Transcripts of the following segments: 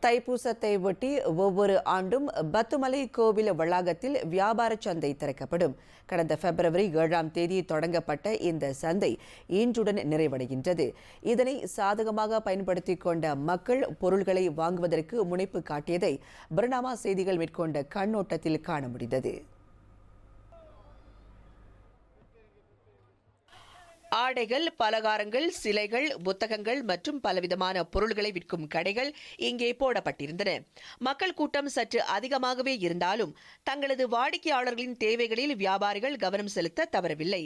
தைப்பூசத்தை ஒட்டி ஒவ்வொரு ஆண்டும் பத்துமலை கோவில் வளாகத்தில் வியாபார சந்தை திறக்கப்படும். கடந்த பிப்ரவரி 7ஆம் தேதி தொடங்கப்பட்ட இந்த சந்தை இன்றுடன் நிறைவடைகின்றது. இதனை சாதகமாக பயன்படுத்திக் கொண்ட மக்கள் பொருள்களை வாங்குவதற்கு முனைப்பு காட்டியதை பர்னாமா செய்திகள் மேற்கொண்ட கண்ணோட்டத்தில் காண முடிந்தது. ஆடைகள், பலகாரங்கள், சிலைகள், புத்தகங்கள் மற்றும் பலவிதமான பொருள்களை விற்கும் கடைகள் இங்கே போடப்பட்டிருந்தன. மக்கள் கூட்டம் சற்று அதிகமாகவே இருந்தாலும் தங்களது வாடிக்கையாளர்களின் தேவைகளில் வியாபாரிகள் கவனம் செலுத்த தவறவில்லை.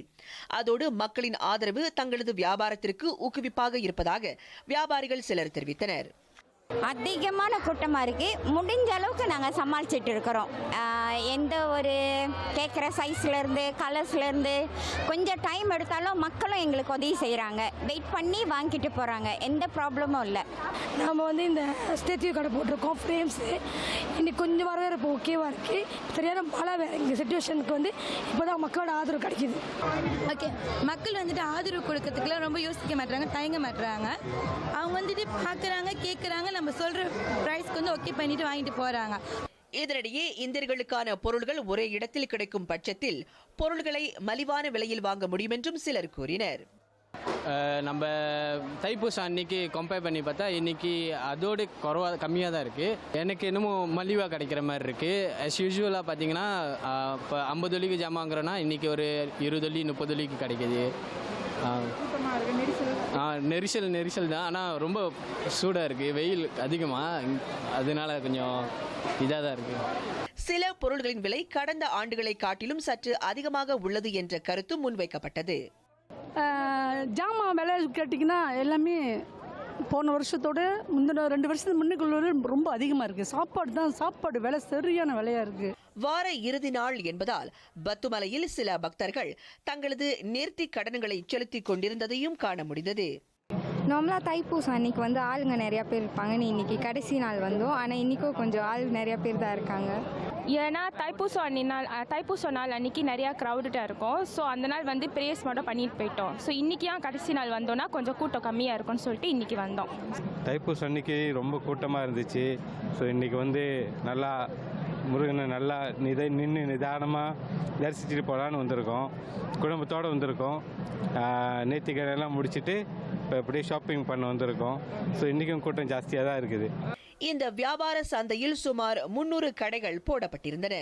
அதோடு மக்களின் ஆதரவு தங்களது வியாபாரத்திற்கு ஊக்குவிப்பாக இருப்பதாக வியாபாரிகள் சிலர் தெரிவித்தனர். அதிகமான கூட்டமாக இருக்குது. முடிஞ்ச அளவுக்கு நாங்கள் சமாளிச்சுட்டு இருக்கிறோம். எந்த ஒரு கேட்குற சைஸ்லேருந்து கலர்ஸ்லேருந்து கொஞ்சம் டைம் எடுத்தாலும் மக்களும் எங்களுக்கு உதவி செய்கிறாங்க. வெயிட் பண்ணி வாங்கிட்டு போகிறாங்க. எந்த ப்ராப்ளமும் இல்லை. நம்ம இந்த ஸ்டேட்யூ கடை போட்டிருக்கோம். ஃப்ரேம்ஸு இன்னைக்கு கொஞ்சம் வரவே இப்போ ஓகேவாக இருக்குது. சரியான மழை வேறு இங்கே சிச்சுவேஷனுக்கு இப்போ தான் மக்களோட ஆதரவு கிடைக்கிது. ஓகே, மக்கள் ஆதரவு கொடுக்கறதுக்குலாம் ரொம்ப யோசிக்க மாட்டாங்க, தயங்க மாட்டுறாங்க. அவங்க பார்க்குறாங்க, கேட்குறாங்க, நம்ம சொல்கிற ப்ரைஸ்க்கு ஓகே பண்ணிட்டு வாங்கிட்டு போகிறாங்க. இதனிடையே இந்தியர்களுக்கான பொருள்கள் ஒரே இடத்தில் கிடைக்கும் பட்சத்தில் பொருள்களை மலிவான விலையில் வாங்க முடியும் என்றும் சிலர் கூறினர். நம்ம தைப்பூசம் அன்னைக்கு கம்பேர் பண்ணி பார்த்தா இன்னைக்கு அதோடு கம்மியாக தான் இருக்குது. எனக்கு இன்னமும் மலிவாக கிடைக்கிற மாதிரி இருக்குது. ஆஸ் யூஸ்வலாக பார்த்தீங்கன்னா இப்போ 50 வெள்ளிக்கு ஜாமாங்கிறோன்னா இன்றைக்கி ஒரு 20 வெள்ளி 30 வெள்ளிக்கு கிடைக்கிது. நெரிசல் தான், ஆனால் ரொம்ப சூடாக இருக்குது, வெயில் அதிகமாக, அதனால கொஞ்சம் இதாக தான் இருக்குது. சில பொருள்களின் விலை கடந்த ஆண்டுகளை காட்டிலும் சற்று அதிகமாக உள்ளது என்ற கருத்து முன்வைக்கப்பட்டது. ஜாமான் விலை கேட்டிங்கன்னா எல்லாமே போன வருஷத்தோட முந்தின 2 வருஷத்துக்கு முன்னுக்குள்ள ரொம்ப அதிகமாக இருக்குது. சாப்பாடு விலை சரியான விலையாக இருக்குது. வார இறுதி நாள் என்பதால் பத்துமலையில் சில பக்தர்கள் தங்களது நேர்த்தி கடன்களை செலுத்திக் கொண்டிருந்ததையும் காண முடிந்தது. நார்மலாக தைப்பூசம் அன்றைக்கி ஆளுங்க நிறையா பேர் இருப்பாங்க. இன்றைக்கி கடைசி நாள் வந்தோம், ஆனால் இன்றைக்கும் கொஞ்சம் ஆள் நிறையா பேர் தான் இருக்காங்க. ஏன்னா தைப்பூசம் நாள் அன்றைக்கி நிறையா க்ரௌடடாக இருக்கும். ஸோ அந்த நாள் ப்ரேயர்ஸ் மட்டும் பண்ணிட்டு போயிட்டோம். ஸோ இன்றைக்கி கடைசி நாள் வந்தோன்னா கொஞ்சம் கூட்டம் கம்மியாக இருக்கும்னு சொல்லிட்டு இன்றைக்கி வந்தோம். தைப்பூசம் அன்றைக்கி ரொம்ப கூட்டமாக இருந்துச்சு. ஸோ இன்றைக்கி நல்லா முருகனை நல்லா நின்று நிதானமாக தரிசிச்சுட்டு போகலான்னு வந்திருக்கோம். குடும்பத்தோடு வந்திருக்கோம். நேர்த்திக்கடையெல்லாம் முடிச்சுட்டு இப்போ எப்படியே ஷாப்பிங் பண்ண வந்திருக்கோம். ஸோ இன்றைக்கும் கூட்டம் ஜாஸ்தியாக தான் இருக்குது. இந்த வியாபார சந்தையில் சுமார் 300 கடைகள் போடப்பட்டிருந்தன.